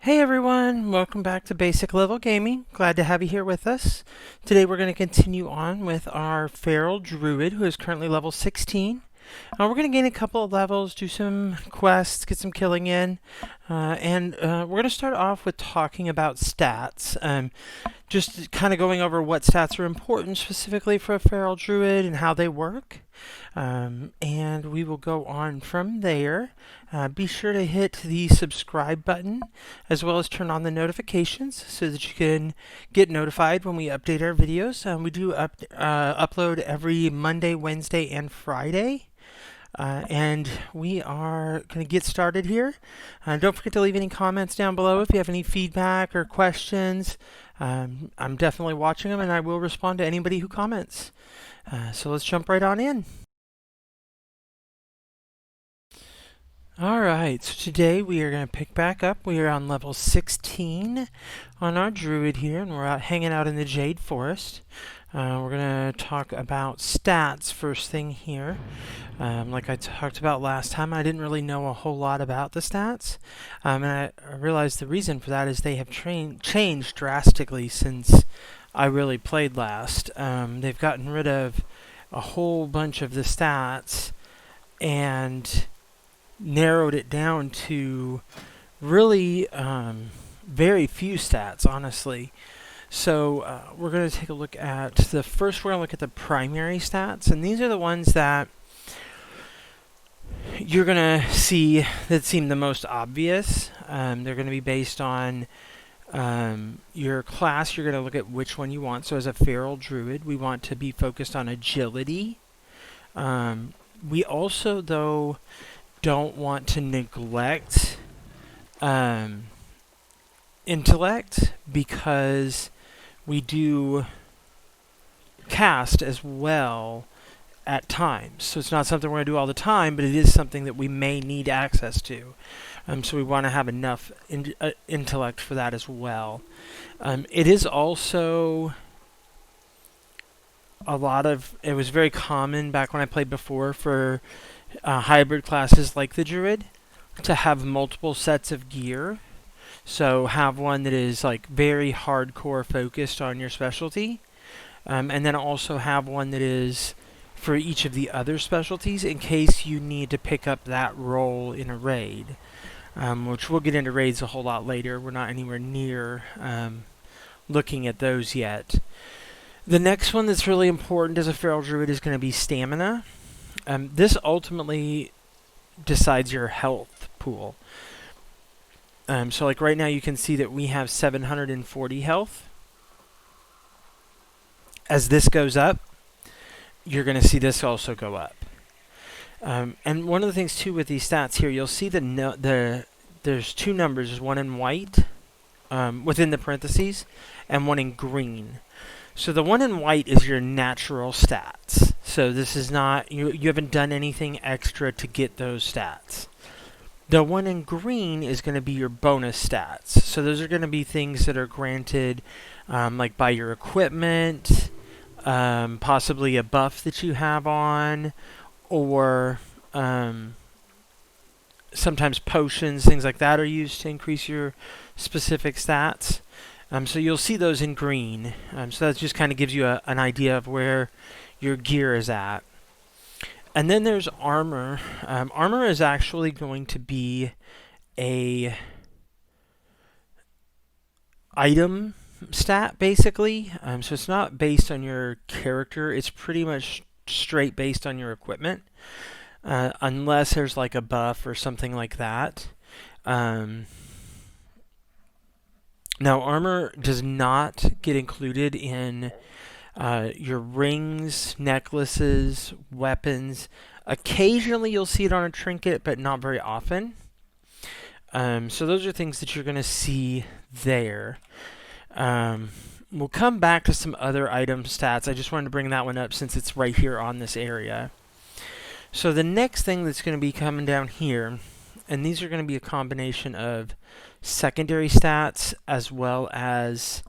Hey everyone, welcome back to Basic Level Gaming. Glad to have you here with us. Today we're going to continue on with our Feral Druid, who is currently level 16. We're going to gain a couple of levels, do some quests, get some killing in, and we're going to start off with talking about stats. Just kind of going over what stats are important specifically for a Feral Druid and how they work. And we will go on from there. Be sure to hit the subscribe button as well as turn on the notifications so that you can get notified when we update our videos. We do upload every Monday, Wednesday, and Friday. And we are going to get started here. Don't forget to leave any comments down below if you have any feedback or questions. I'm definitely watching them and I will respond to anybody who comments. So let's jump right on in. Alright, so today we are going to pick back up. We are on level 16 on our druid here, and we're hanging out in the Jade Forest. We're going to talk about stats first thing here. Like I talked about last time, I didn't really know a whole lot about the stats. And I realized the reason for that is they have changed drastically since I really played last. They've gotten rid of a whole bunch of the stats and narrowed it down to really very few stats, honestly. So we're going to take a look at the first. We're going to look at the primary stats, and these are the ones that you're going to see that seem the most obvious. They're going to be based on your class. You're going to look at which one you want. So as a Feral Druid, we want to be focused on agility. We also, though, don't want to neglect intellect, because we do cast as well at times. So it's not something we're going to do all the time, but it is something that we may need access to. So we want to have enough intellect for that as well. It is also it was very common back when I played before for hybrid classes like the Druid to have multiple sets of gear. So have one that is like very hardcore focused on your specialty, and then also have one that is for each of the other specialties in case you need to pick up that role in a raid, which we'll get into raids a whole lot later. We're not anywhere near looking at those yet. The next one that's really important as a Feral Druid is going to be stamina. This ultimately decides your health pool. So like right now you can see that we have 740 health. As this goes up, you're going to see this also go up. And one of the things too with these stats here, you'll see there's two numbers. There's one in white within the parentheses and one in green. So the one in white is your natural stats. So this is not, you haven't done anything extra to get those stats. The one in green is going to be your bonus stats. So those are going to be things that are granted like by your equipment, possibly a buff that you have on, or sometimes potions, things like that are used to increase your specific stats. So you'll see those in green. So that just kind of gives you an idea of where your gear is at. And then there's armor. Armor is actually going to be a item stat, basically. So it's not based on your character. It's pretty much straight based on your equipment, unless there's like a buff or something like that. Now, armor does not get included in your rings, necklaces, weapons. Occasionally you'll see it on a trinket, but not very often. So those are things that you're going to see there. We'll come back to some other item stats. I just wanted to bring that one up since it's right here on this area. So the next thing that's going to be coming down here, and these are going to be a combination of secondary stats as well as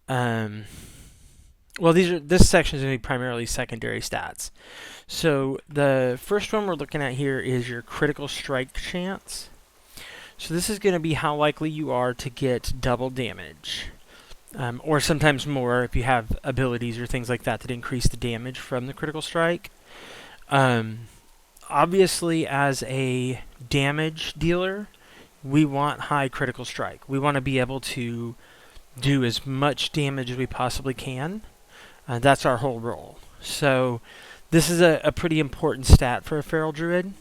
this section is going to be primarily secondary stats. So the first one we're looking at here is your critical strike chance. So this is going to be how likely you are to get double damage. Or sometimes more if you have abilities or things like that that increase the damage from the critical strike. Obviously, as a damage dealer, we want high critical strike. We want to be able to do as much damage as we possibly can. That's our whole role. So this is a pretty important stat for a Feral Druid.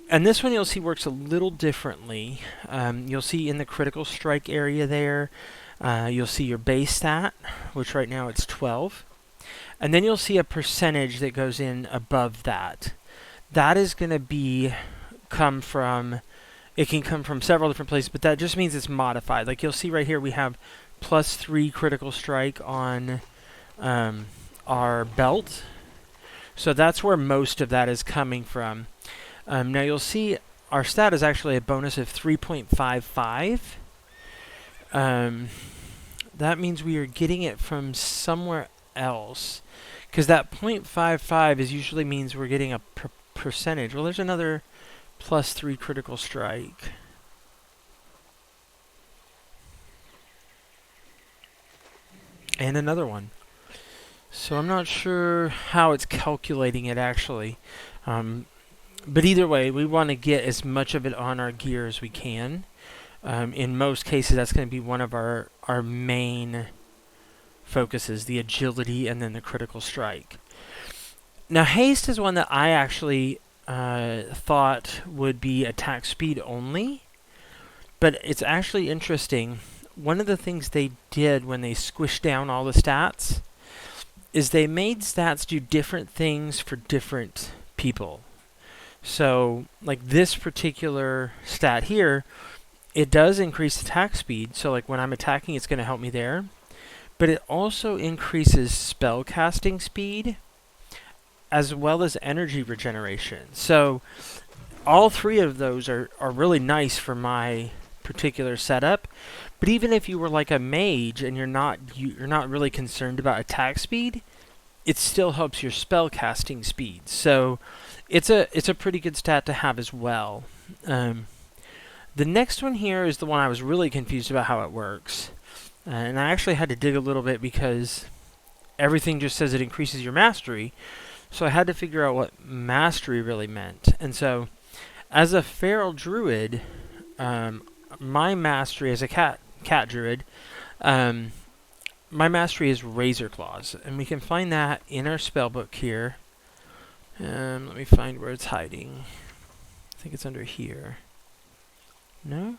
And this one you'll see works a little differently. You'll see in the critical strike area there, you'll see your base stat, which right now it's 12. And then you'll see a percentage that goes in above that. That is going to come from, it can come from several different places, but that just means it's modified. Like you'll see right here we have +3 critical strike on our belt. So that's where most of that is coming from. Now you'll see our stat is actually a bonus of 3.55. That means we are getting it from somewhere else, because that 0.55 is usually means we're getting a percentage. Well, there's another +3 critical strike. And another one. So I'm not sure how it's calculating it actually. But either way, we want to get as much of it on our gear as we can. In most cases, that's going to be one of our main focuses, the agility and then the critical strike. Now, haste is one that I actually thought would be attack speed only, but it's actually interesting. One of the things they did when they squished down all the stats is they made stats do different things for different people. So, like this particular stat here, it does increase attack speed. So, like when I'm attacking, it's going to help me there. But it also increases spell casting speed, as well as energy regeneration. So, all three of those are really nice for my particular setup. But even if you were like a mage and you're not really concerned about attack speed, it still helps your spell casting speed. So it's a pretty good stat to have as well. The next one here is the one I was really confused about how it works. And I actually had to dig a little bit because everything just says it increases your mastery. So I had to figure out what mastery really meant. And so as a feral druid, my mastery as a cat druid, my mastery is Razor Claws, and we can find that in our spellbook here. Let me find where it's hiding. I think it's under here. No?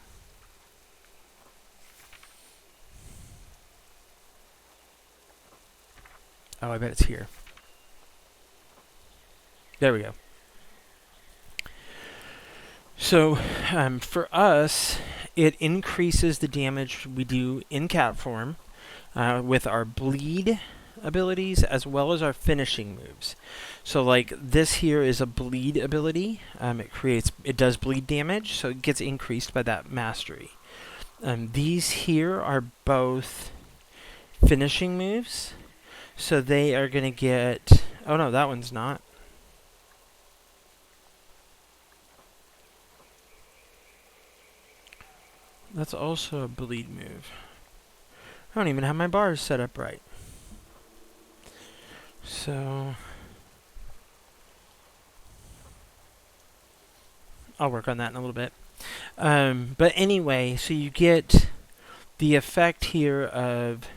Oh, I bet it's here. There we go. So, for us, it increases the damage we do in cat form with our bleed abilities as well as our finishing moves. So, like this here is a bleed ability. It does bleed damage, so it gets increased by that mastery. These here are both finishing moves, so they are going to get. Oh no, that one's not. That's also a bleed move. I don't even have my bars set up right. So I'll work on that in a little bit. But anyway, so you get the effect here of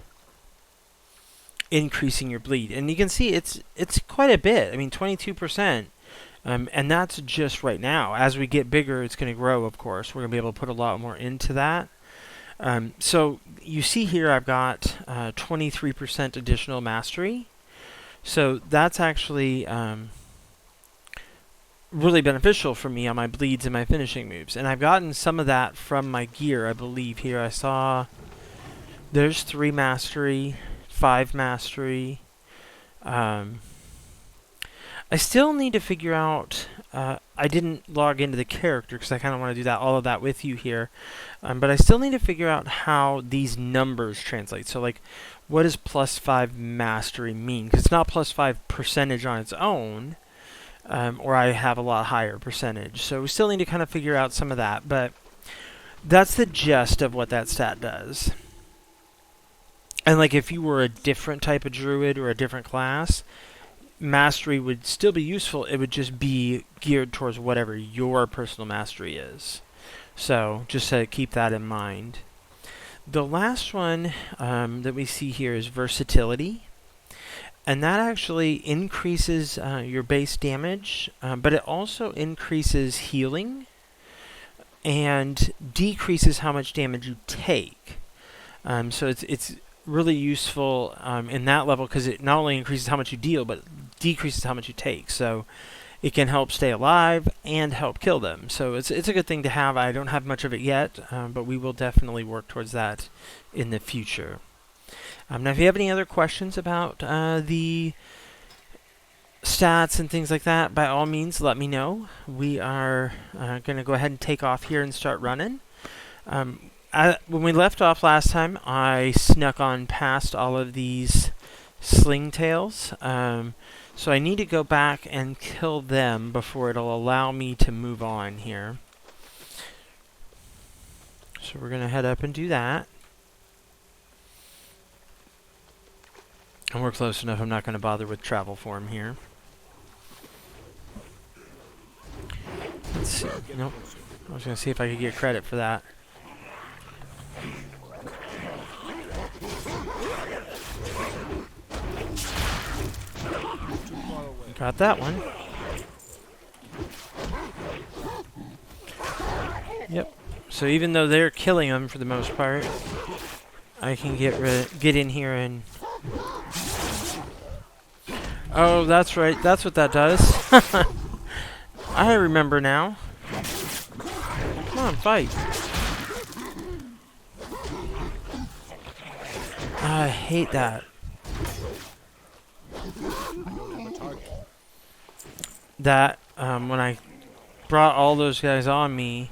increasing your bleed. And you can see it's quite a bit. I mean, 22%. And that's just right now. As we get bigger, it's going to grow, of course. We're going to be able to put a lot more into that. So you see here I've got 23% additional mastery. So that's actually really beneficial for me on my bleeds and my finishing moves. And I've gotten some of that from my gear, I believe. Here I saw there's 3 mastery, 5 mastery. I still need to figure out, I didn't log into the character because I kind of want to do all of that with you here. But I still need to figure out how these numbers translate. So like, what does +5 mastery mean? Because it's not +5 percentage on its own, or I have a lot higher percentage. So we still need to kind of figure out some of that. But that's the gist of what that stat does. And like if you were a different type of druid or a different class, mastery would still be useful. It would just be geared towards whatever your personal mastery is. So just to keep that in mind. The last one that we see here is Versatility. And that actually increases your base damage, but it also increases healing and decreases how much damage you take. So it's really useful in that level because it not only increases how much you deal, but decreases how much you take. So it can help stay alive and help kill them. So it's a good thing to have. I don't have much of it yet, but we will definitely work towards that in the future. Now, if you have any other questions about the stats and things like that, by all means, let me know. We are going to go ahead and take off here and start running. When we left off last time, I snuck on past all of these sling tails. So I need to go back and kill them before it'll allow me to move on here. So we're going to head up and do that. And we're close enough, I'm not going to bother with travel form here. Let's see. Nope. I was going to see if I could get credit for that. Got that one. Yep. So even though they're killing them for the most part, I can get in here and... Oh, that's right. That's what that does. I remember now. Come on, fight. I hate that. That, when I brought all those guys on me,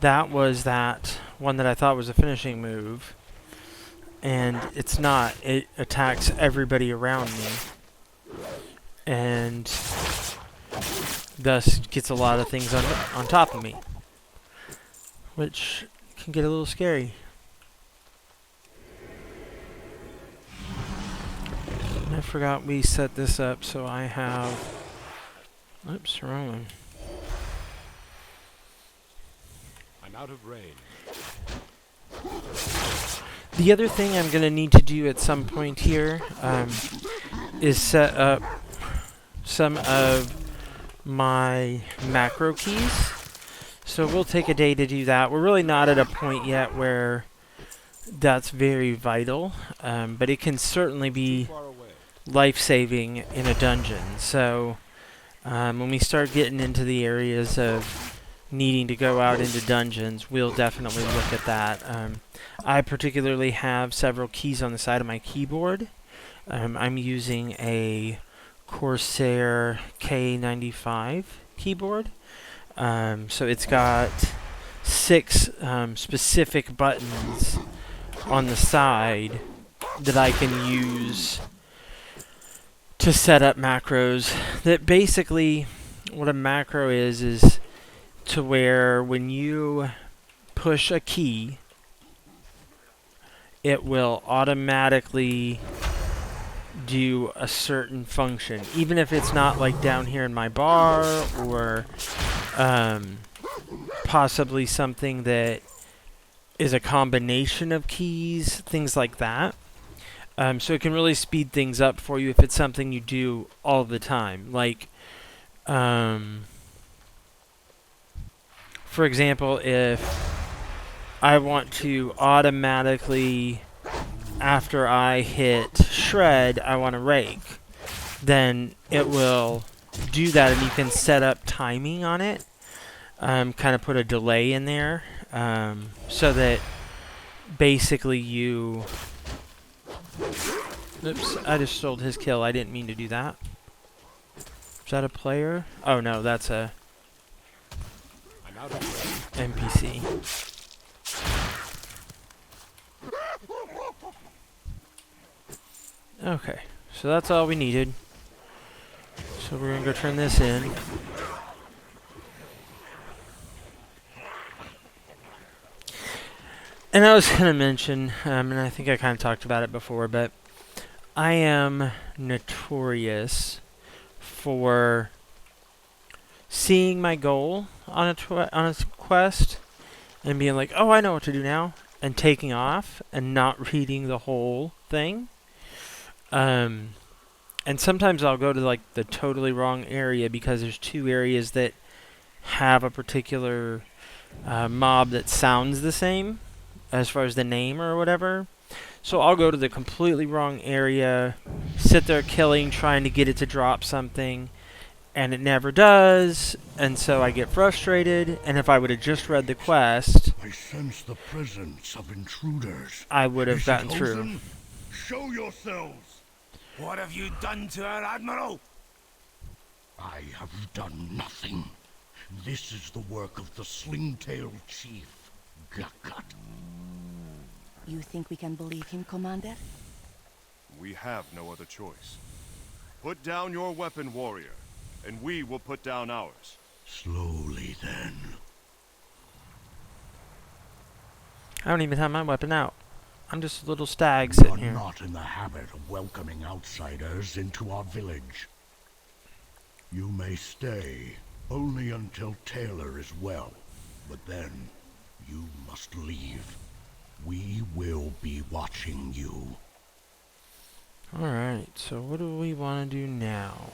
that was that one that I thought was a finishing move. And it's not. It attacks everybody around me. And thus gets a lot of things on top of me. Which can get a little scary. And I forgot we set this up so I have... Oops, wrong one. I'm out of range. The other thing I'm going to need to do at some point here is set up some of my macro keys. So we'll take a day to do that. We're really not at a point yet where that's very vital, but it can certainly be life-saving in a dungeon. So when we start getting into the areas of needing to go out into dungeons, we'll definitely look at that. I particularly have several keys on the side of my keyboard. I'm using a Corsair K95 keyboard. So it's got 6 specific buttons on the side that I can use to set up macros. That basically, what a macro is to where when you push a key, it will automatically do a certain function, even if it's not like down here in my bar or possibly something that is a combination of keys, things like that. So it can really speed things up for you if it's something you do all the time. Like, for example, if I want to automatically, after I hit shred, I want to rake, then it will do that, and you can set up timing on it, kind of put a delay in there, so that basically you... Oops, I just stole his kill. I didn't mean to do that. Is that a player? Oh no, that's a NPC. Okay, so that's all we needed. So we're gonna go turn this in. And I was going to mention, and I think I kind of talked about it before, but I am notorious for seeing my goal on a quest and being like, oh, I know what to do now, and taking off and not reading the whole thing. And sometimes I'll go to like the totally wrong area because there's two areas that have a particular mob that sounds the same as far as the name or whatever. So I'll go to the completely wrong area, sit there killing, trying to get it to drop something, and it never does, and so I get frustrated, and if I would have just read the quest, I sense the presence of intruders. I would have Is gotten it through. Hosen? Show yourselves! What have you done to her, Admiral? I have done nothing. This is the work of the sling-tailed chief, Gakat. You think we can believe him, Commander? We have no other choice. Put down your weapon, warrior, and we will put down ours. Slowly, then. I don't even have my weapon out. I'm just a little stag We sitting are here. not in the habit of welcoming outsiders into our village. You may stay, only until Taylor is well. But then, you must leave. We will be watching you. Alright, so what do we want to do now?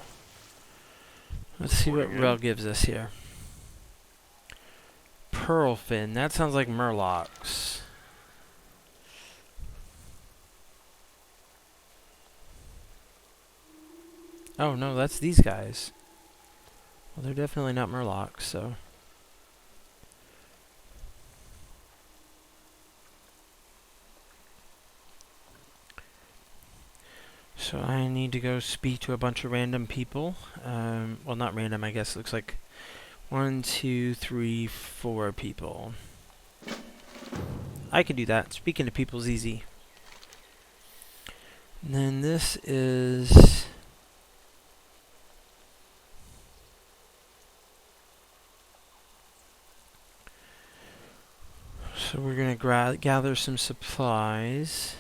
Let's see what Reporting in. Rel gives us here. Pearlfin, that sounds like Murlocs. Oh no, that's these guys. Well, they're definitely not Murlocs, so... So I need to go speak to a bunch of random people. Well, not random, I guess. It looks like 1, 2, 3, 4 people. I can do that. Speaking to people's easy. And then this is... So we're going to gather some supplies.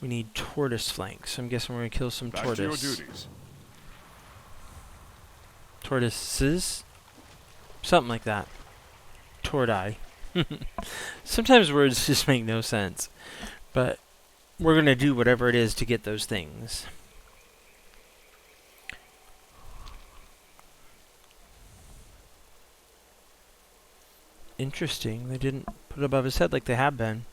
We need tortoise flanks. I'm guessing we're going to kill some Back to your tortoise. duties. Tortoises? Something like that. Torti. Sometimes words just make no sense. But we're going to do whatever it is to get those things. Interesting. They didn't put it above his head like they have been.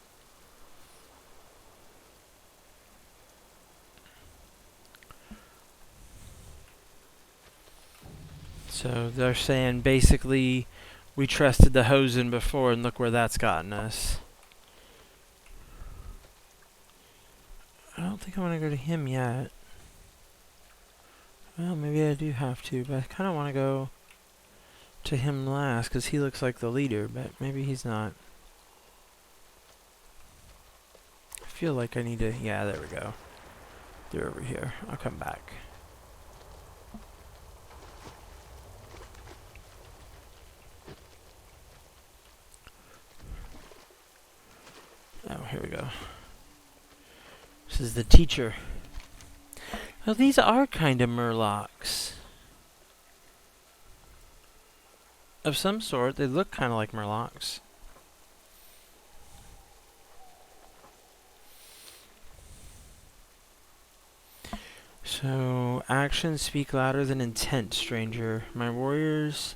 So they're saying basically we trusted the Hosen before and look where that's gotten us. I don't think I want to go to him yet. Well, maybe I do have to, but I kind of want to go to him last because he looks like the leader, but maybe he's not. I feel like I need to... Yeah, there we go. They're over here. I'll come back. Oh, here we go. This is the teacher. Oh, these are kind of Murlocs. Of some sort. They look kind of like Murlocs. So, actions speak louder than intent, stranger. My warriors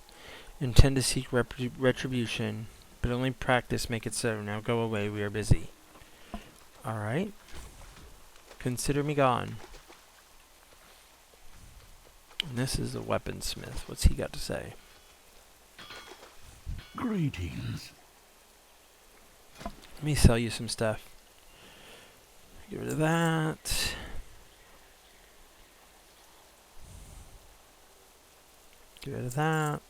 intend to seek retribution, but only practice make it so. Now go away, we are busy. Alright. Consider me gone. And this is the weaponsmith. What's he got to say? Greetings. Let me sell you some stuff. Get rid of that. Get rid of that.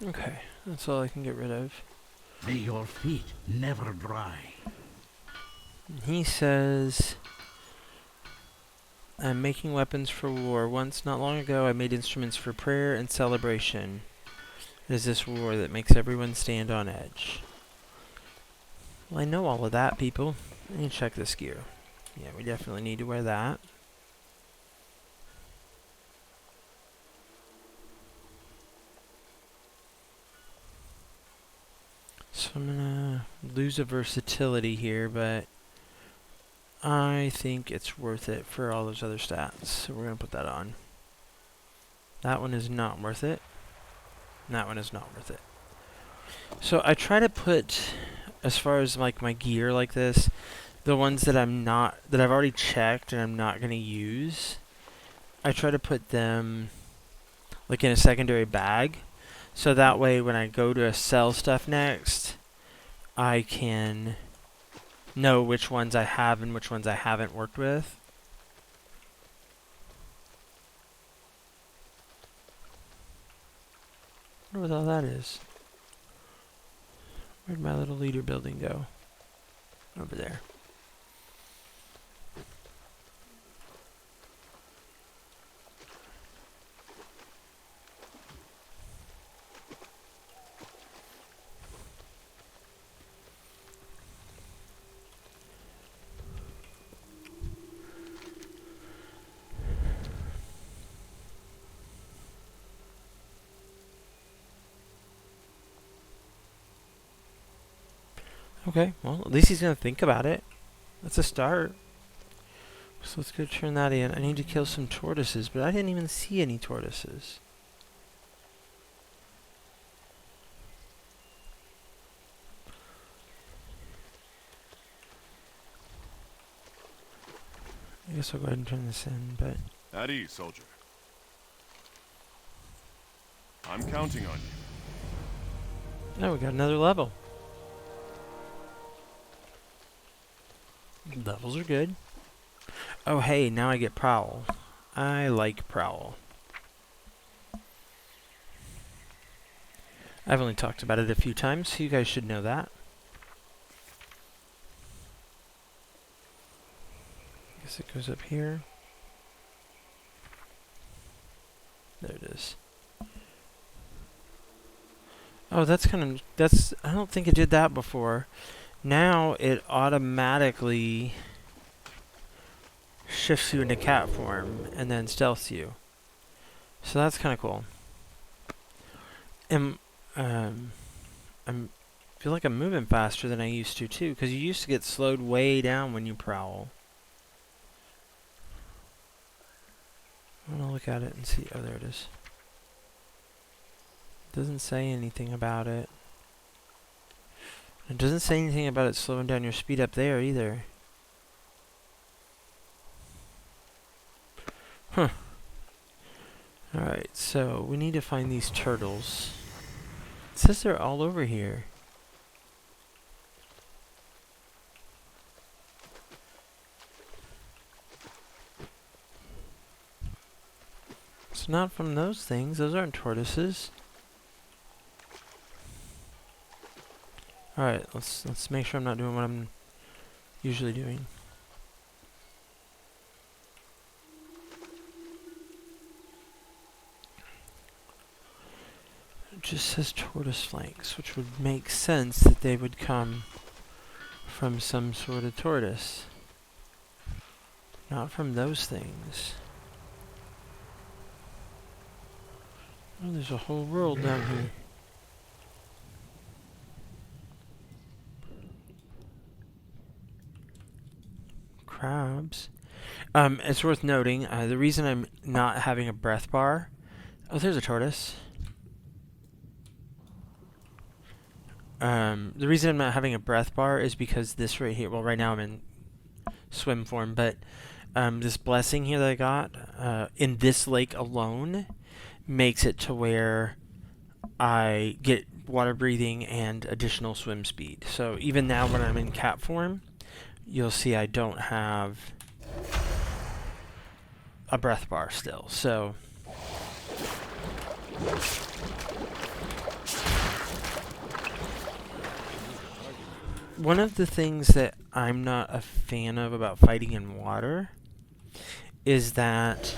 Okay, that's all I can get rid of. May your feet never dry. He says I'm making weapons for war. Once, not long ago, I made instruments for prayer and celebration. It is this war that makes everyone stand on edge. Well, I know all of that, people. Let me check this gear. Yeah, we definitely need to wear that. So I'm gonna lose a versatility here, but I think it's worth it for all those other stats. So we're gonna put that on. That one is not worth it. And that one is not worth it. So I try to put, as far as like my gear like this, the ones that I've already checked and I'm not gonna use, I try to put them like in a secondary bag. So that way when I go to sell stuff next, I can know which ones I have and which ones I haven't worked with. I wonder what all that is. Where'd my little leader building go? Over there. Okay, well, at least he's gonna think about it. That's a start. So let's go turn that in. I need to kill some tortoises, but I didn't even see any tortoises. I guess I'll go ahead and turn this in, but... At ease, soldier. I'm counting on you. Oh, we got another level. Levels are good. Oh, hey, now I get Prowl. I like Prowl. I've only talked about it a few times, so you guys should know that. Guess it goes up here. There it is. Oh, that's kind of... I don't think it did that before. Now it automatically shifts you into cat form and then stealths you. So that's kind of cool. And I feel like I'm moving faster than I used to too, because you used to get slowed way down when you prowl. I want to look at it and see. Oh, there it is. Doesn't say anything about it. It doesn't say anything about it slowing down your speed up there either. Huh. Alright, so we need to find these turtles. It says they're all over here. It's not from those things. Those aren't tortoises. Alright, let's make sure I'm not doing what I'm usually doing. It just says tortoise flanks, which would make sense that they would come from some sort of tortoise. Not from those things. Oh, there's a whole world down here. Crabs. It's worth noting, the reason I'm not having a breath bar... Oh, there's a tortoise. The reason I'm not having a breath bar is because this right here... Well, right now I'm in swim form, but this blessing here that I got, in this lake alone, makes it to where I get water breathing and additional swim speed. So even now when I'm in cat form, you'll see I don't have a breath bar still. So one of the things that I'm not a fan of about fighting in water is that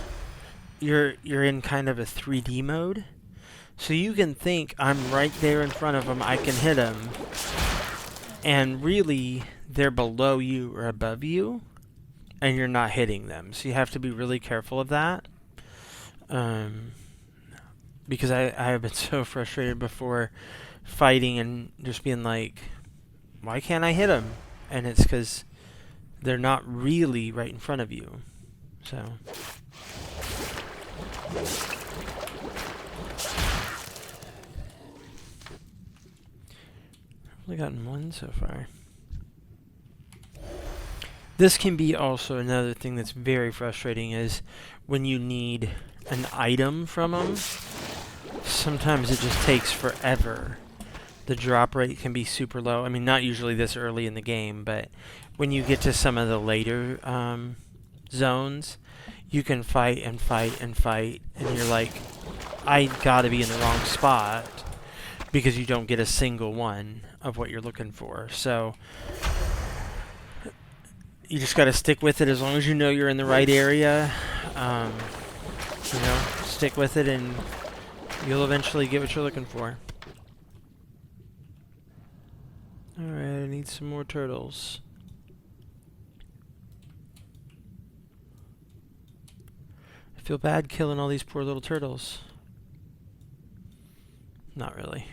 you're in kind of a 3D mode. So you can think, I'm right there in front of them, I can hit them. And really, they're below you or above you, and you're not hitting them. So you have to be really careful of that. Because I have been so frustrated before fighting and just being like, why can't I hit them? And it's because they're not really right in front of you. So... only gotten one so far. This can be also another thing that's very frustrating is when you need an item from them. Sometimes it just takes forever. The drop rate can be super low. I mean, not usually this early in the game, but when you get to some of the later zones, you can fight and fight and fight, and you're like, I gotta be in the wrong spot, because you don't get a single one of what you're looking for. So you just gotta stick with it as long as you know you're in the right area. You know, stick with it and you'll eventually get what you're looking for. Alright, I need some more turtles. I feel bad killing all these poor little turtles. Not really.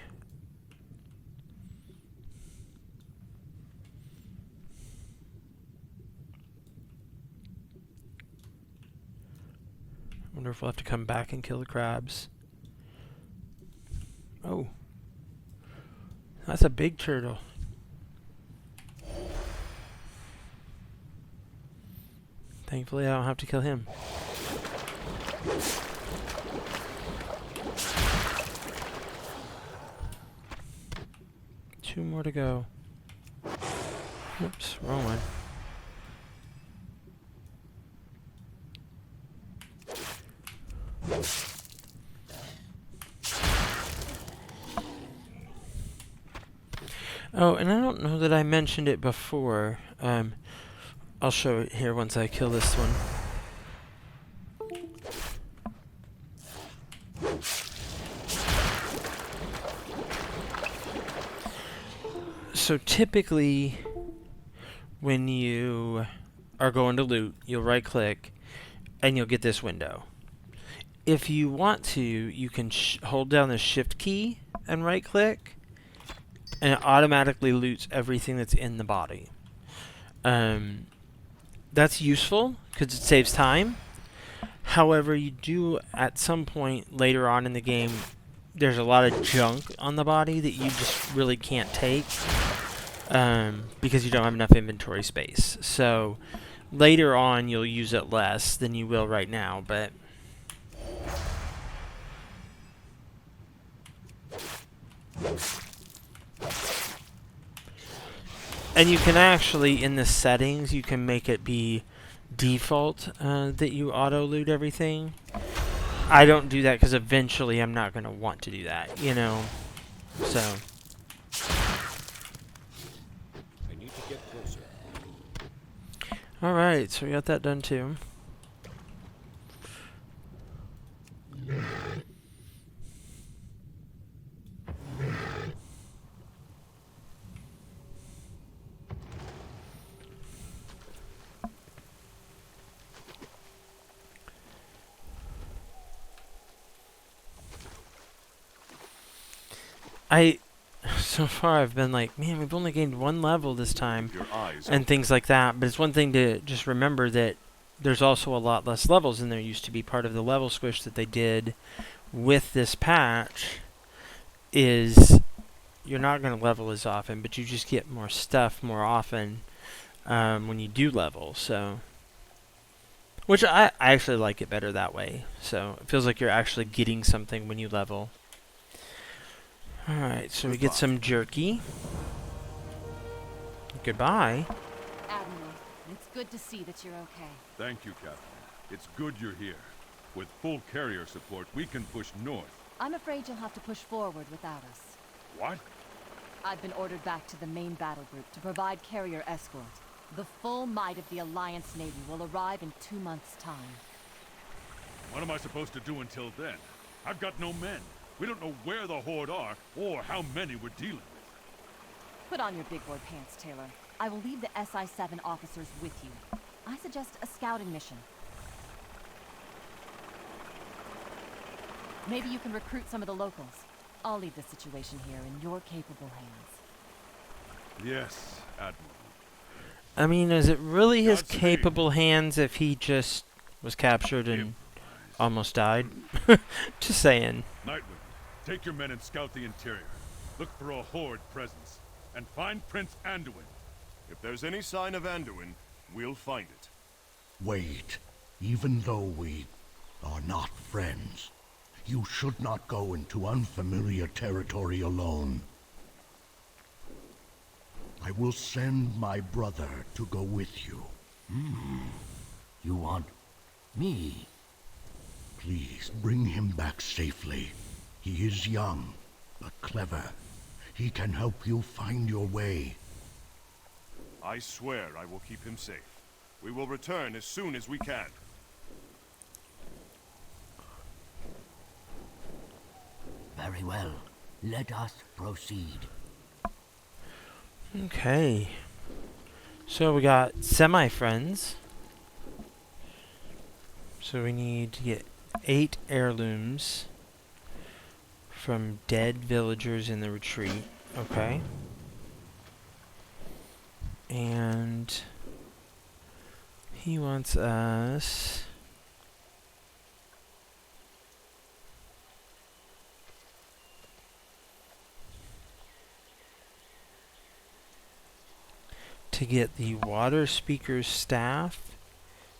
I wonder if we'll have to come back and kill the crabs. Oh. That's a big turtle. Thankfully, I don't have to kill him. Two more to go. Oops, wrong one. Oh, and I don't know that I mentioned it before. I'll show it here once I kill this one. So typically, when you are going to loot, you'll right-click, and you'll get this window. If you want to, you can hold down the Shift key and right-click, and it automatically loots everything that's in the body. That's useful because it saves time. However, you do at some point later on in the game, there's a lot of junk on the body that you just really can't take because you don't have enough inventory space. So later on, you'll use it less than you will right now, but... And you can actually, in the settings, you can make it be default that you auto-loot everything. I don't do that because eventually I'm not going to want to do that, you know? So. I need to get closer. Alright, so we got that done too. So far I've been like, man, we've only gained one level this time, and things like that, but it's one thing to just remember that there's also a lot less levels than there used to be. Part of the level squish that they did with this patch is you're not going to level as often, but you just get more stuff more often when you do level, so... Which I actually like it better that way, so it feels like you're actually getting something when you level. Alright, so we get some jerky. Goodbye. Admiral, it's good to see that you're okay. Thank you, Captain. It's good you're here. With full carrier support, we can push north. I'm afraid you'll have to push forward without us. What? I've been ordered back to the main battle group to provide carrier escort. The full might of the Alliance Navy will arrive in 2 months' time. What am I supposed to do until then? I've got no men. We don't know where the Horde are, or how many we're dealing with. Put on your big boy pants, Taylor. I will leave the SI-7 officers with you. I suggest a scouting mission. Maybe you can recruit some of the locals. I'll leave the situation here in your capable hands. Yes, Admiral. I mean, is it really his Godspeed. capable hands if he just was captured and almost died? Just saying. Nightwind, take your men and scout the interior. Look for a Horde presence. And find Prince Anduin. If there's any sign of Anduin, we'll find it. Wait. Even though we are not friends, you should not go into unfamiliar territory alone. I will send my brother to go with you. You want me? Please bring him back safely. He is young, but clever. He can help you find your way. I swear I will keep him safe. We will return as soon as we can. Very well. Let us proceed. Okay. So we got semi-friends. So we need to get 8 heirlooms from dead villagers in the retreat. Okay. And he wants us to get the Water Speaker's Staff,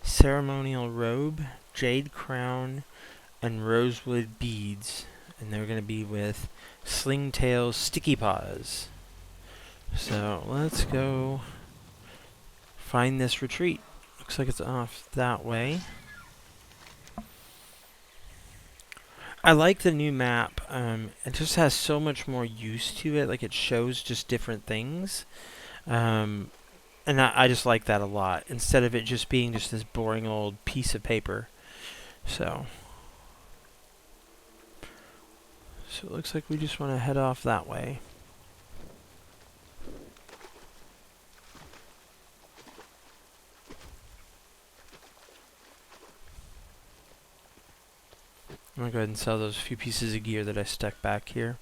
Ceremonial Robe, Jade Crown, and Rosewood Beads. And they're going to be with Slingtail's Sticky Paws. So let's go find this retreat. Looks like it's off that way. I like the new map. It just has so much more use to it. Like, it shows just different things. And I just like that a lot. Instead of it just being just this boring old piece of paper. So it looks like we just want to head off that way. I'm going to go ahead and sell those few pieces of gear that I stuck back here.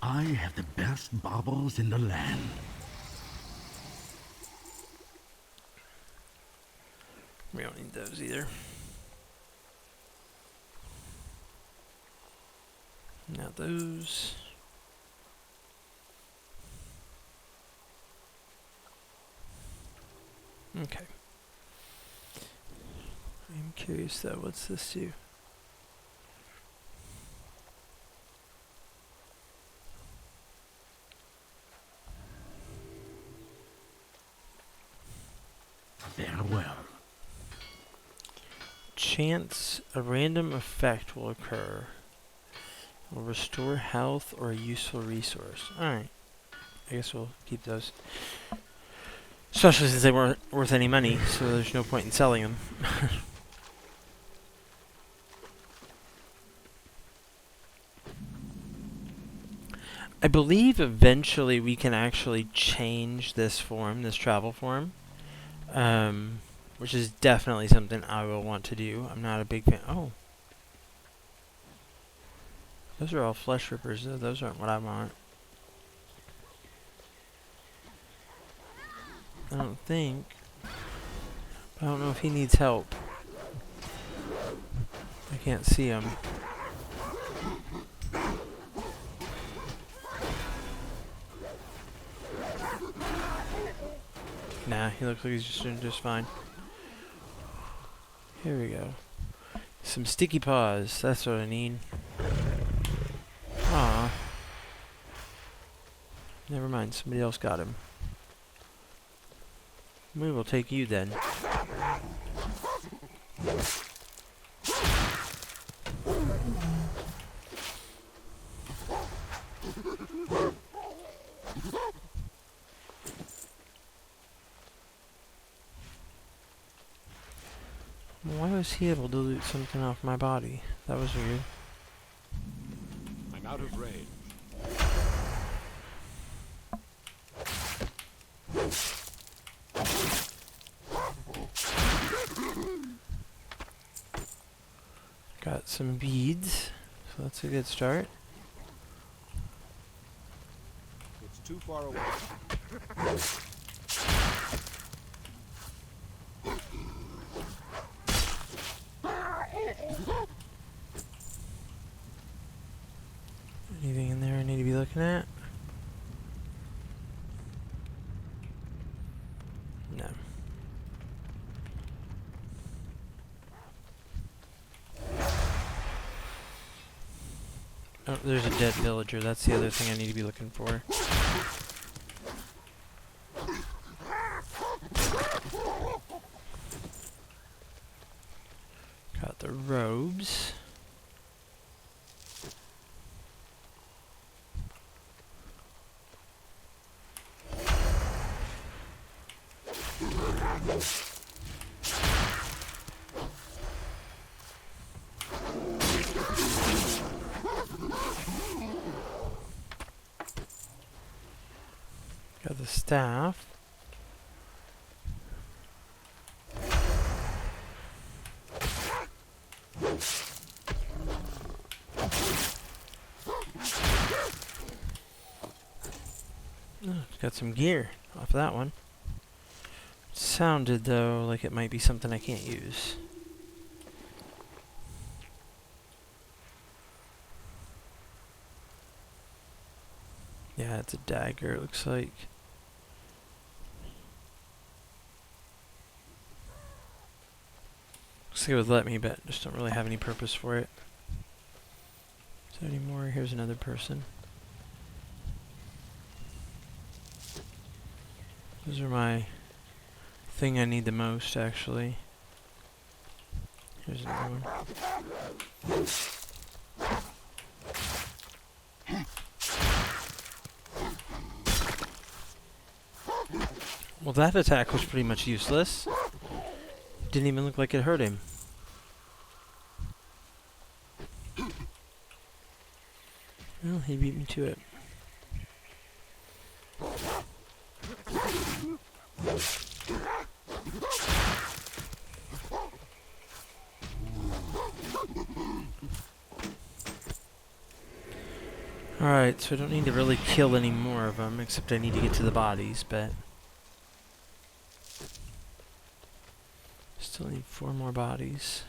I have the best baubles in the land. We don't need those either. Not those. Okay. I'm curious though, what's this do? Farewell. Chance a random effect will occur. Will restore health or a useful resource. Alright. I guess we'll keep those. Especially since they weren't worth any money, so there's no point in selling them. I believe eventually we can actually change this form, this travel form. Which is definitely something I will want to do. I'm not a big fan. Oh. Those are all flesh rippers, though. Those aren't what I want. I don't think. I don't know if he needs help. I can't see him. Nah, he looks like he's just doing just fine. Here we go. Some sticky paws. That's what I need. Aw. Never mind. Somebody else got him. We will take you then. was he able to loot something off my body? That was weird. I'm out of range. Got some beads, so that's a good start. It's too far away. Anything in there I need to be looking at? No. Oh, there's a dead villager. That's the other thing I need to be looking for. Got the robes. Got the staff. Oh, got some gear off that one. Sounded though like it might be something I can't use. Yeah, it's a dagger, it looks like. Looks like it would let me, but just don't really have any purpose for it. Is there any more? Here's another person. Those are my thing I need the most, actually. Here's another one. Well, that attack was pretty much useless. Didn't even look like it hurt him. Well, he beat me to it. Alright, so I don't need to really kill any more of them, except I need to get to the bodies, but... Still need 4 more bodies.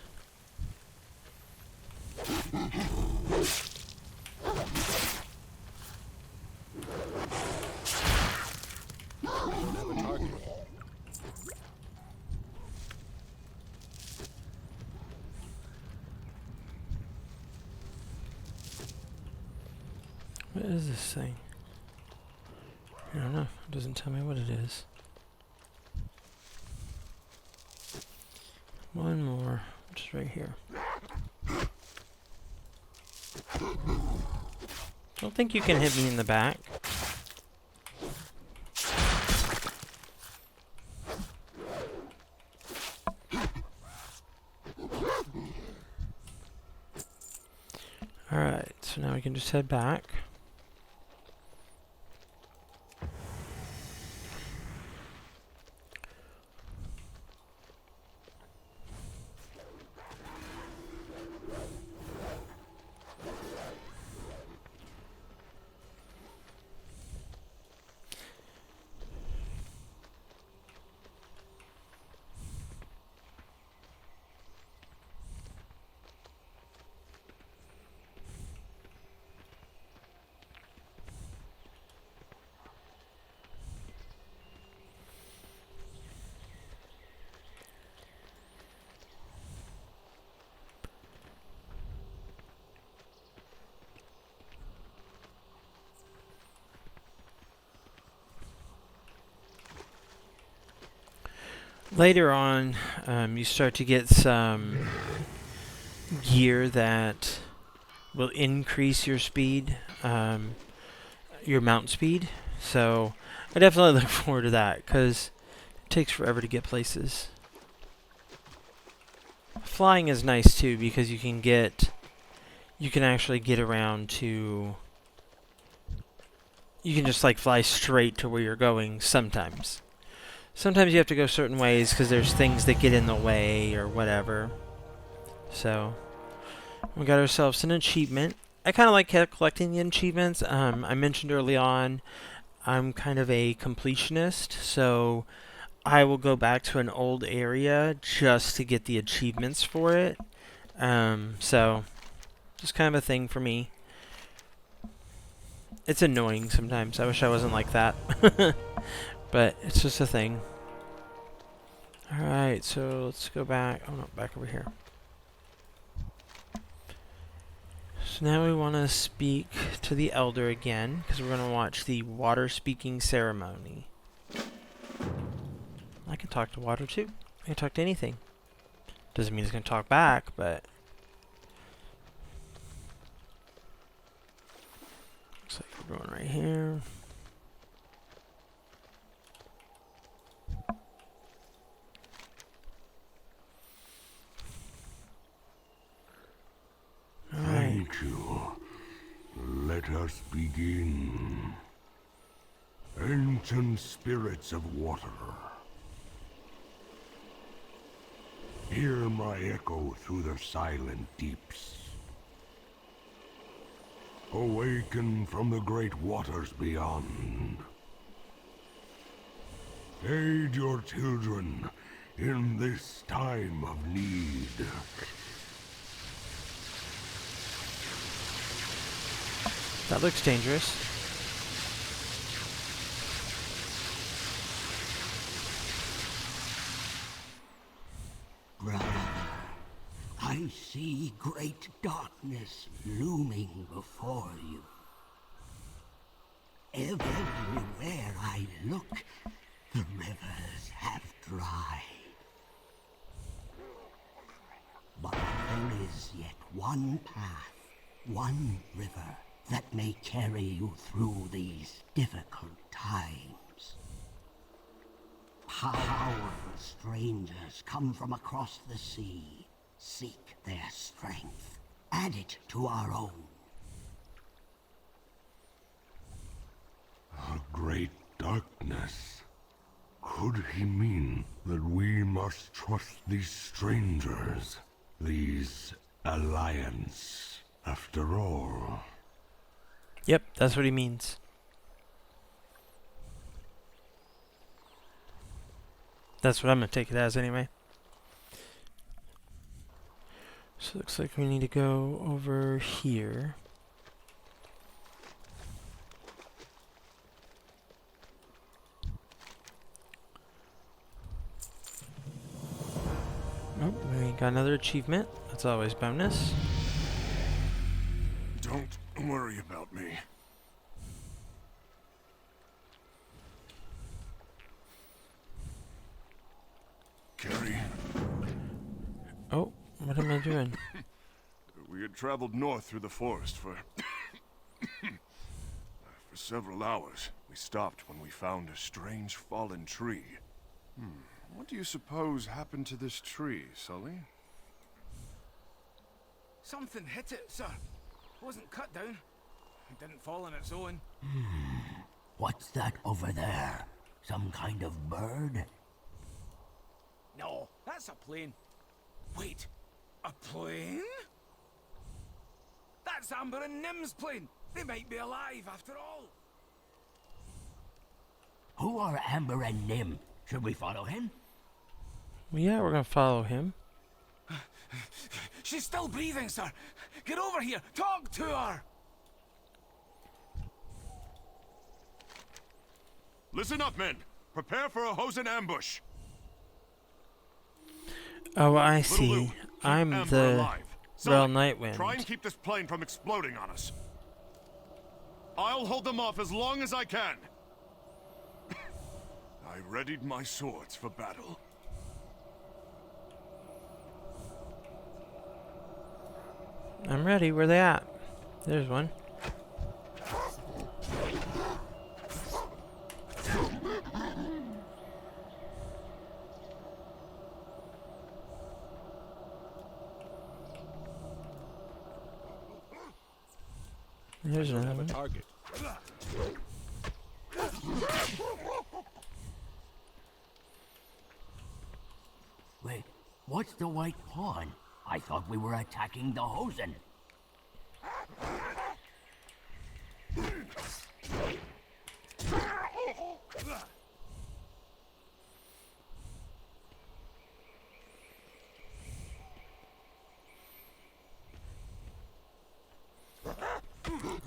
What is this thing? I don't know. It doesn't tell me what it is. One more, just right here. Don't think you can hit me in the back. Alright, so now we can just head back. Later on, you start to get some gear that will increase your speed, your mount speed. So I definitely look forward to that, because it takes forever to get places. Flying is nice too because you can actually get around to. You can just like fly straight to where you're going sometimes. Sometimes you have to go certain ways because there's things that get in the way or whatever. So, we got ourselves an achievement. I kind of like collecting the achievements. I mentioned early on, I'm kind of a completionist, so I will go back to an old area just to get the achievements for it. So, just kind of a thing for me. It's annoying sometimes. I wish I wasn't like that. But it's just a thing. Alright, so let's go back. Oh no, back over here. So now we want to speak to the Elder again, because we're going to watch the water speaking ceremony. I can talk to water too. I can talk to anything. Doesn't mean it's going to talk back, but... Looks like we're going right here. Thank you. Let us begin. Ancient spirits of water, hear my echo through the silent deeps. Awaken from the great waters beyond. Aid your children in this time of need. That looks dangerous. Brother, I see great darkness looming before you. Everywhere I look, the rivers have dried. But there is yet one path, one river, that may carry you through these difficult times. Powerful strangers come from across the sea, seek their strength, add it to our own. A great darkness. Could he mean that we must trust these strangers, these alliance, after all? Yep, that's what he means. That's what I'm going to take it as anyway. So it looks like we need to go over here. Oh, we got another achievement. That's always bonus. Don't worry about me. Carrie, Oh, what am I doing? we had traveled north through the forest for several hours. We stopped when we found a strange fallen tree. What do you suppose happened to this tree, Sully? Something hit it, sir. It wasn't cut down. It didn't fall on its own. What's that over there? Some kind of bird? No, that's a plane. Wait, a plane? That's Amber and Nim's plane. They might be alive after all. Who are Amber and Nim? Should we follow him? Well, yeah, we're going to follow him. She's still breathing, sir. Get over here. Talk to her. Listen up, men. Prepare for a Hosen ambush. Oh, I Little see. Lou, keep I'm Amber the alive. Rel Sully, Nightwind. try and keep this plane from exploding on us. I'll hold them off as long as I can. I readied my swords for battle. I'm ready. Where they at? There's one. There's Don't another have a one. target. Wait, what's the white pawn? I thought we were attacking the Hosen.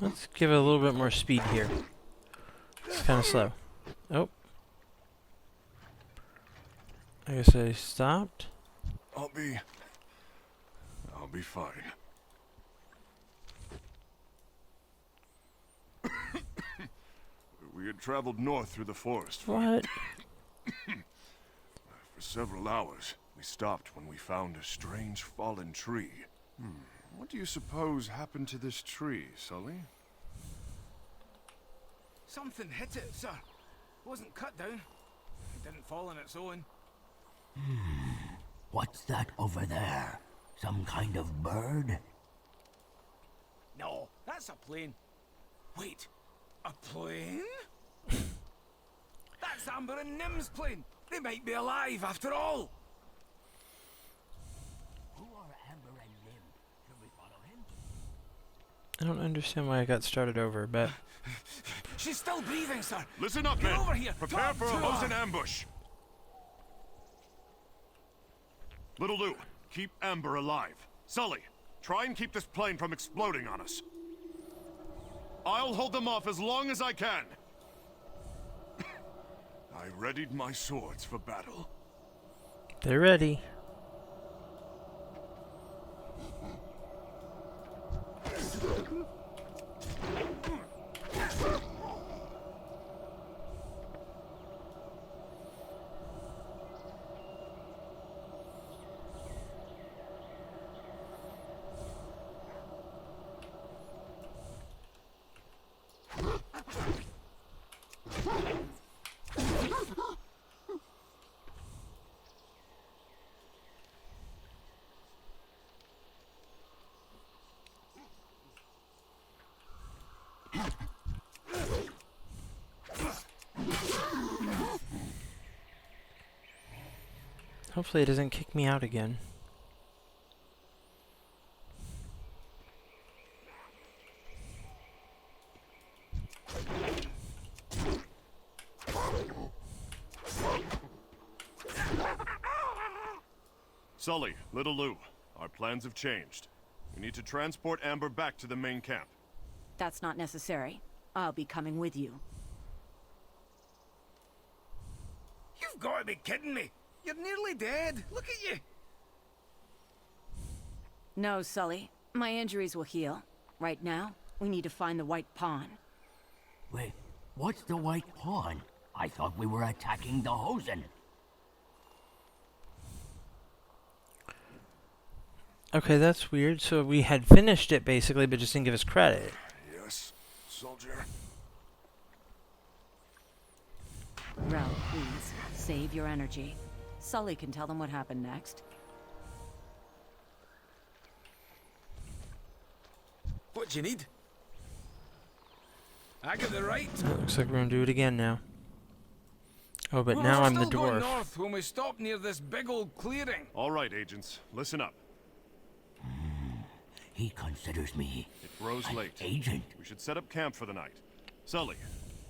Let's give it a little bit more speed here. It's kind of slow. Oh. I guess I stopped. I'll be fine. We had traveled north through the forest What? for several hours. We stopped when we found a strange fallen tree. What do you suppose happened to this tree, Sully? Something hit it, sir. It wasn't cut down. It didn't fall on its own. What's that over there? Some kind of bird? No, that's a plane. Wait, a plane? That's Amber and Nim's plane. They might be alive after all. Who are Amber and Nim? Should we follow him? I don't understand why I got started over, but She's still breathing, sir. Listen up, Get men! over here. Prepare Talk for a to her. Hosen ambush! Little Lou, keep Amber alive. Sully, try and keep this plane from exploding on us. I'll hold them off as long as I can. I readied my swords for battle. they're ready. Hopefully it doesn't kick me out again. Sully, Little Lou, our plans have changed. We need to transport Amber back to the main camp. That's not necessary. I'll be coming with you. You've got to be kidding me. You're nearly dead. Look at you. No, Sully. My injuries will heal. Right now, we need to find the white pawn. Wait, what's the white pawn? I thought we were attacking the Hosen. Okay, that's weird. So we had finished it basically, but just didn't give us credit. Yes, soldier. Rel, please, save your energy. Sully can tell them what happened next. What do you need? I got the right. Looks like we're gonna do it again now. Oh, but We now were I'm the still going dwarf. north when we stopped near this big old clearing. All right, agents, listen up. He considers me It grows an late. agent. We should set up camp for the night. Sully,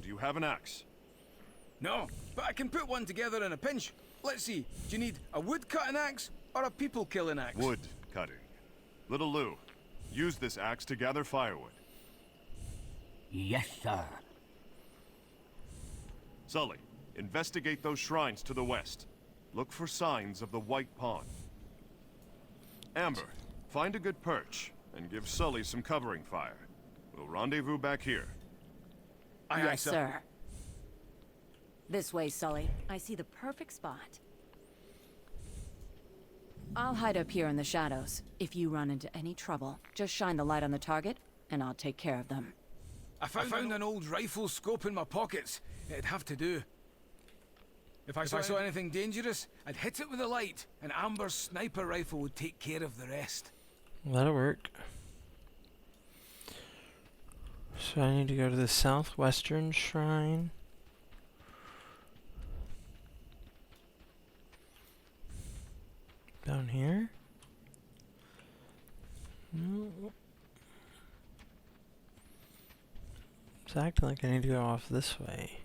do you have an axe? No, but I can put one together in a pinch. Let's see, do you need a wood cutting axe or a people killing axe? Wood cutting. Little Lou, use this axe to gather firewood. Yes, sir. Sully, investigate those shrines to the west. Look for signs of the white pawn. Amber, find a good perch and give Sully some covering fire. We'll rendezvous back here. Aye, aye, Yes, sir. This way, Sully. I see the perfect spot. I'll hide up here in the shadows. If you run into any trouble, just shine the light on the target, and I'll take care of them. I found an old rifle scope in my pockets. It'd have to do. If I saw anything dangerous, I'd hit it with a light, and Amber's sniper rifle would take care of the rest. That'll work. So I need to go to the southwestern shrine. Down here? No. It's acting like I need to go off this way.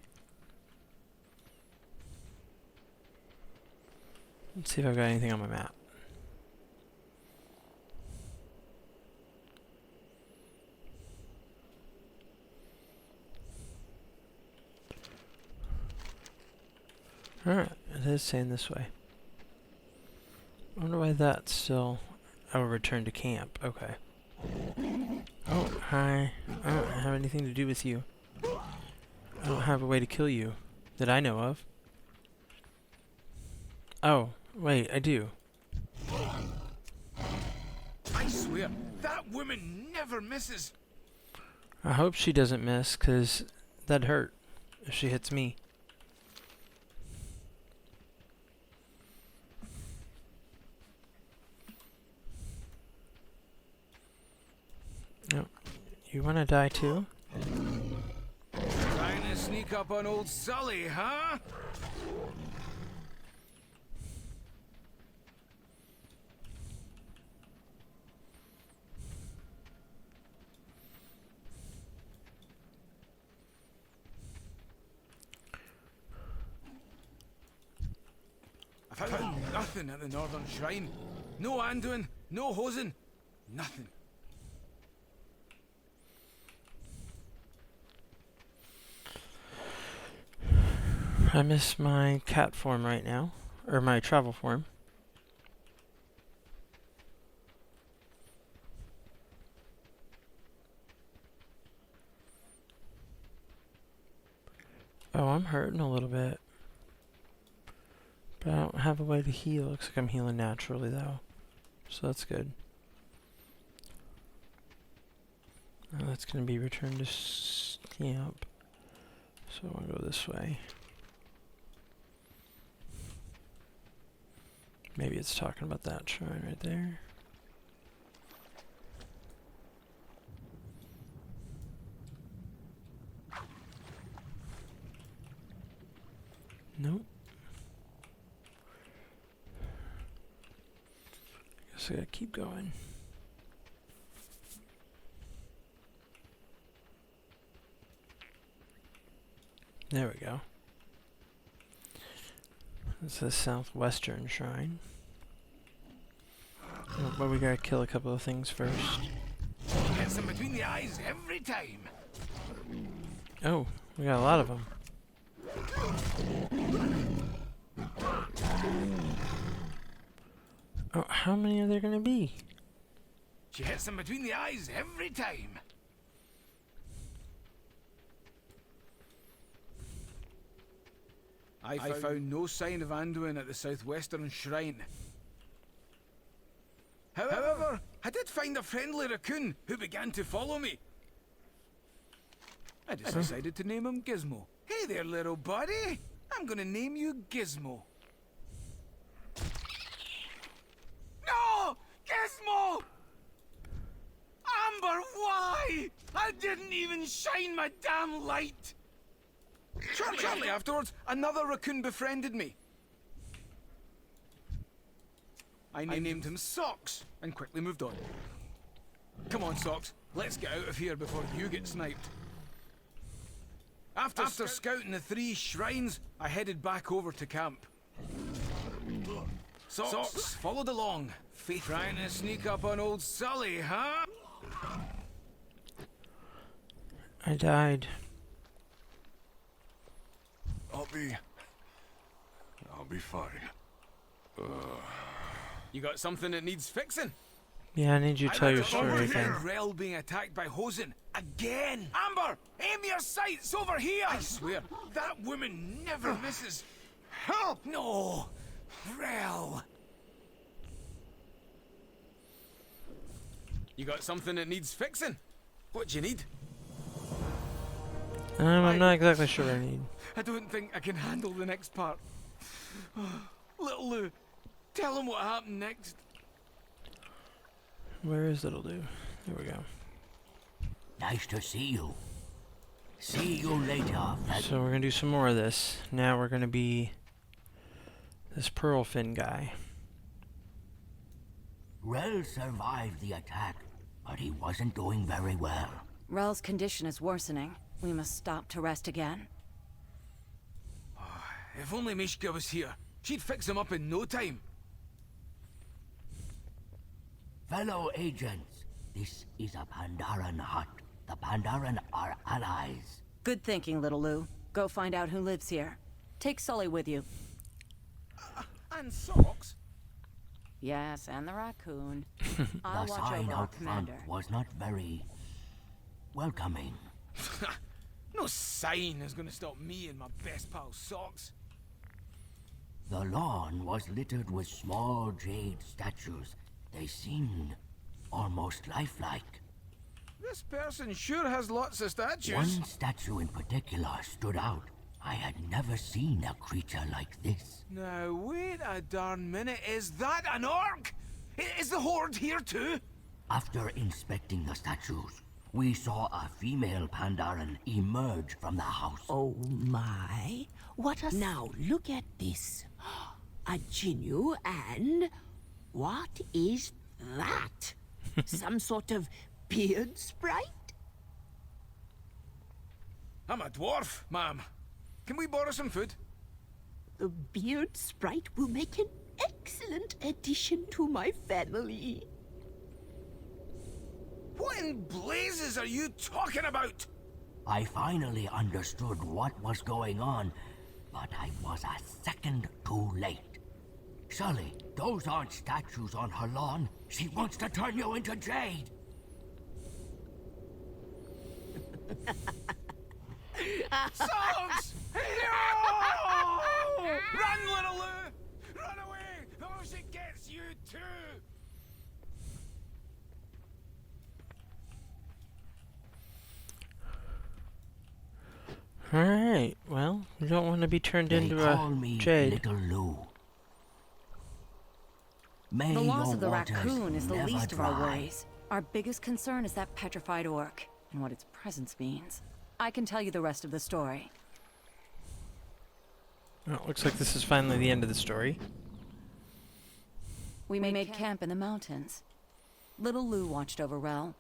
Let's see if I've got anything on my map. Alright, it is saying this way. I wonder why that's still... I will return to camp. Okay. Oh, hi. I don't have anything to do with you. I don't have a way to kill you that I know of. Oh, wait, I do. I swear, that woman never misses. I hope she doesn't miss, 'cause that'd hurt if she hits me. No. You wanna die too? Trying to sneak up on old Sully, huh? I found nothing at the Northern Shrine. No Anduin, no Hosen, nothing. I miss my cat form right now. Or my travel form. Oh, I'm hurting a little bit. But I don't have a way to heal. Looks like I'm healing naturally though. So that's good. Oh, that's going to be returned to camp. So I'll go this way. Maybe it's talking about that shrine right there. Nope. Guess I gotta keep going. There we go. This is southwestern shrine. Oh, but we gotta kill a couple of things first. Gets them between the eyes every time. Oh, we got a lot of them. Oh, how many are there gonna be? She hits them between the eyes every time. I found no sign of Anduin at the southwestern shrine. However, I did find a friendly raccoon who began to follow me. I just decided to name him Gizmo. Hey there, little buddy. I'm gonna name you Gizmo. No! Gizmo! Amber, why? I didn't even shine my damn light. Shortly afterwards, another raccoon befriended me. I named him Socks and quickly moved on. Come on, Socks, let's get out of here before you get sniped. After scouting the 3 shrines, I headed back over to camp. Socks followed along, trying to sneak up on old Sully, huh? I died. I'll be fine. You got something that needs fixing? Yeah, I need you to tell your story again. Rel being attacked by Hosen again. Amber, aim your sights over here. I swear, that woman never misses. Help! No, Rel. You got something that needs fixing? What do you need? I'm not exactly sure what I need. I don't think I can handle the next part. Little Lou, tell him what happened next. Where is Little Lou? There we go. Nice to see you. See you later, So we're gonna do some more of this. Now we're gonna be this pearl fin guy. Rel survived the attack, but he wasn't doing very well. Rel's condition is worsening. We must stop to rest again. If only Mishka was here, she'd fix him up in no time. Fellow agents, this is a Pandaren hut. The Pandaren are allies. Good thinking, little Lou. Go find out who lives here. Take Sully with you. And socks? Yes, and the raccoon. The I'll watch sign over our out front commander. was not very welcoming. No sign is gonna stop me and my best pal socks. The lawn was littered with small jade statues. They seemed almost lifelike. This person sure has lots of statues. One statue in particular stood out. I had never seen a creature like this. Now, wait a darn minute. Is that an orc? Is the horde here too? After inspecting the statues, we saw a female Pandaren emerge from the house. Oh my, what a... Now look at this. A Jinyu and... What is that? Some sort of beard sprite? I'm a dwarf, ma'am. Can we borrow some food? The beard sprite will make an excellent addition to my family. What in blazes are you talking about? I finally understood what was going on, but I was a second too late. Sully, those aren't statues on her lawn. She wants to turn you into jade. Songs! No! Run, little Lou! Run away! Or she gets you too! Alright, well, we don't want to be turned They into call a me jade. Little Lou. May The loss your of the waters raccoon is the never least of our dry. worries. Our biggest concern is that petrified orc, and what its presence means. I can tell you the rest of the story. Well, it looks like this is finally the end of the story. We made camp in the mountains. Little Lou watched over Rel.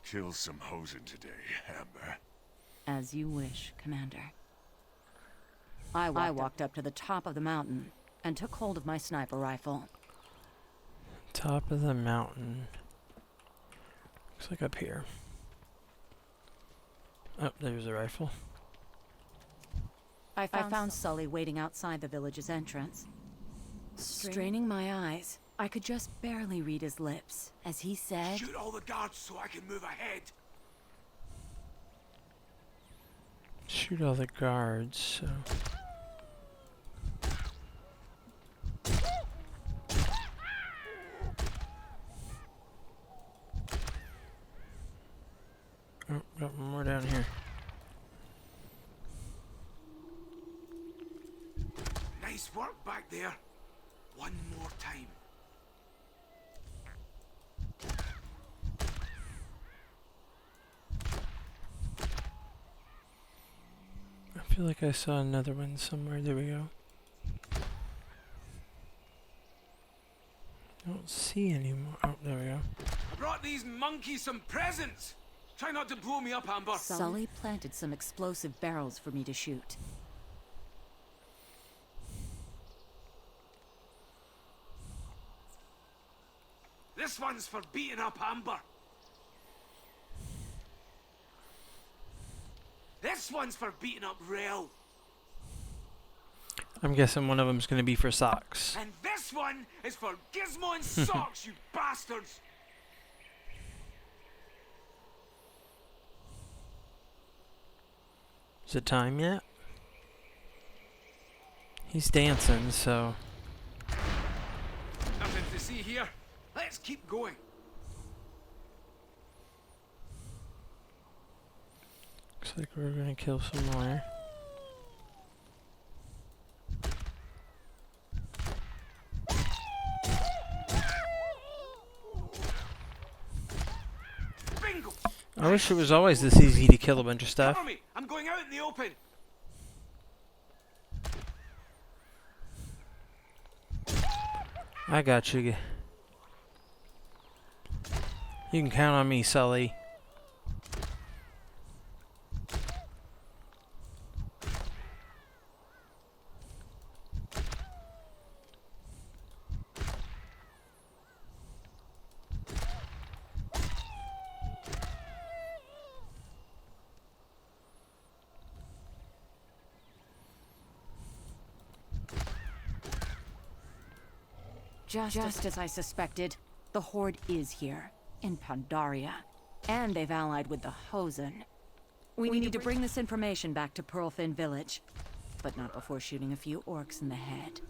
Kill some hosen today, Amber. As you wish, Commander. I walked up to the top of the mountain and took hold of my sniper rifle. Top of the mountain. Looks like up here. Oh, there's a rifle. I found Sully waiting outside the village's entrance. Straining my eyes, I could just barely read his lips as he said, Shoot all the guards so I can move ahead. Shoot all the guards, so... Oh, got one more down here. Nice work back there. One more time. I feel like I saw another one somewhere. There we go. Don't see any more. Oh, there we go. I brought these monkeys some presents. Try not to blow me up, Amber. Sully planted some explosive barrels for me to shoot. This one's for beating up Amber. This one's for beating up Rel. I'm guessing one of them's going to be for socks. And this one is for Gizmo and Socks, you bastards. Is it time yet? He's dancing, so... Nothing to see here. Let's keep going. Looks like we're going to kill some more. I wish it was always this easy to kill a bunch of stuff. Cover me! I'm going out in the open! I got you. You can count on me, Sully. Just as I suspected, the Horde is here, in Pandaria. And they've allied with the Hosen. We need to bring this information back to Pearlfin Village. But not before shooting a few orcs in the head.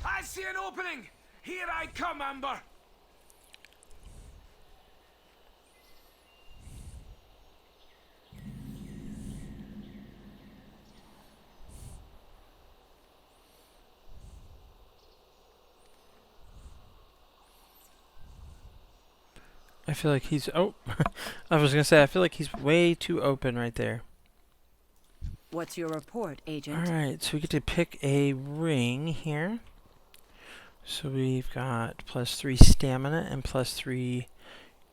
I see an opening! Here I come, Amber! I feel like he's... Oh! I was gonna say, I feel like he's way too open right there. What's your report, Agent? Alright, so we get to pick a ring here. So we've got +3 stamina and +3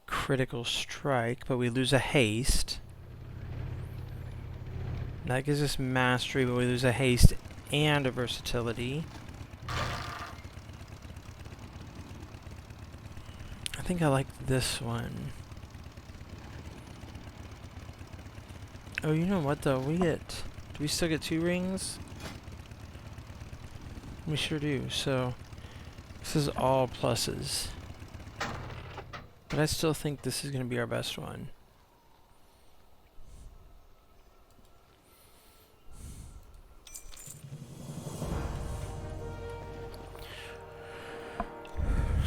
critical strike, but we lose a haste. That gives us mastery, but we lose a haste and a versatility. I think I like this one. Oh, you know what though? Do we still get 2 rings? We sure do, so this is all pluses. But I still think this is going to be our best one.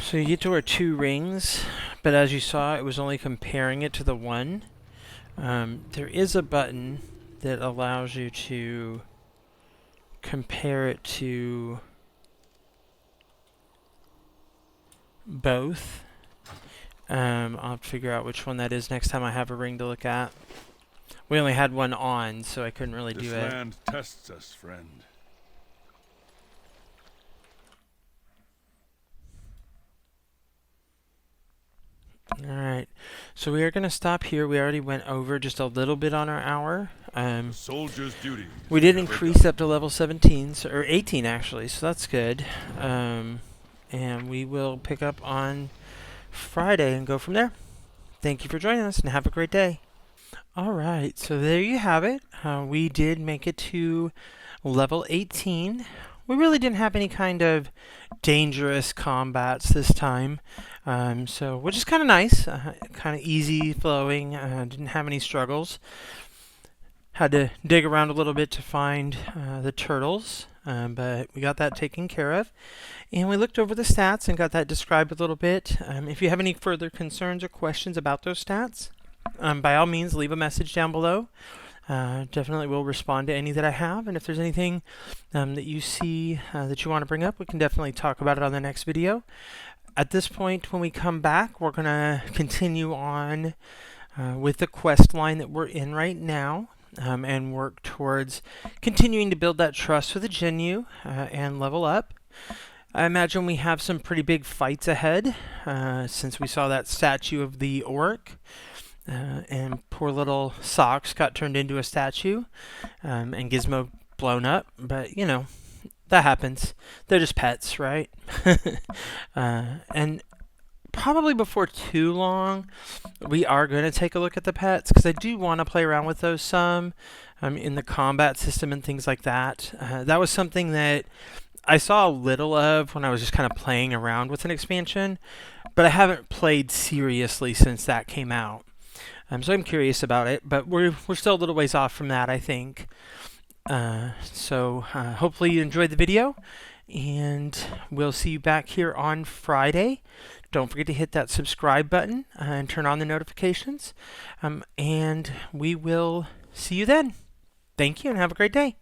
So you get to our 2 rings, but as you saw, it was only comparing it to the 1. There is a button that allows you to compare it to both. I'll have to figure out which one that is next time I have a ring to look at. We only had one on, so I couldn't really do it. This land tests us, friend. Alright, so we are going to stop here. We already went over just a little bit on our hour. Soldier's duty. We did increase up to level 17, or 18 actually, so that's good. And we will pick up on Friday and go from there. Thank you for joining us and have a great day. Alright, so there you have it. We did make it to level 18. We really didn't have any kind of dangerous combats this time, so which is kind of nice, kind of easy flowing, didn't have any struggles. Had to dig around a little bit to find the turtles, but we got that taken care of. And we looked over the stats and got that described a little bit. If you have any further concerns or questions about those stats, by all means leave a message down below. Definitely will respond to any that I have, and if there's anything that you see that you want to bring up, we can definitely talk about it on the next video. At this point, when we come back, we're going to continue on with the quest line that we're in right now, and work towards continuing to build that trust with the Jinyu and level up. I imagine we have some pretty big fights ahead, since we saw that statue of the orc. And poor little Socks got turned into a statue, and Gizmo blown up, but you know, that happens. They're just pets, right? And probably before too long, we are going to take a look at the pets, because I do want to play around with those some, in the combat system and things like that. That was something that I saw a little of when I was just kind of playing around with an expansion, but I haven't played seriously since that came out. So I'm curious about it, but we're still a little ways off from that, I think. So hopefully you enjoyed the video, and we'll see you back here on Friday Don't forget to hit that subscribe button and turn on the notifications. And we will see you then. Thank you and have a great day.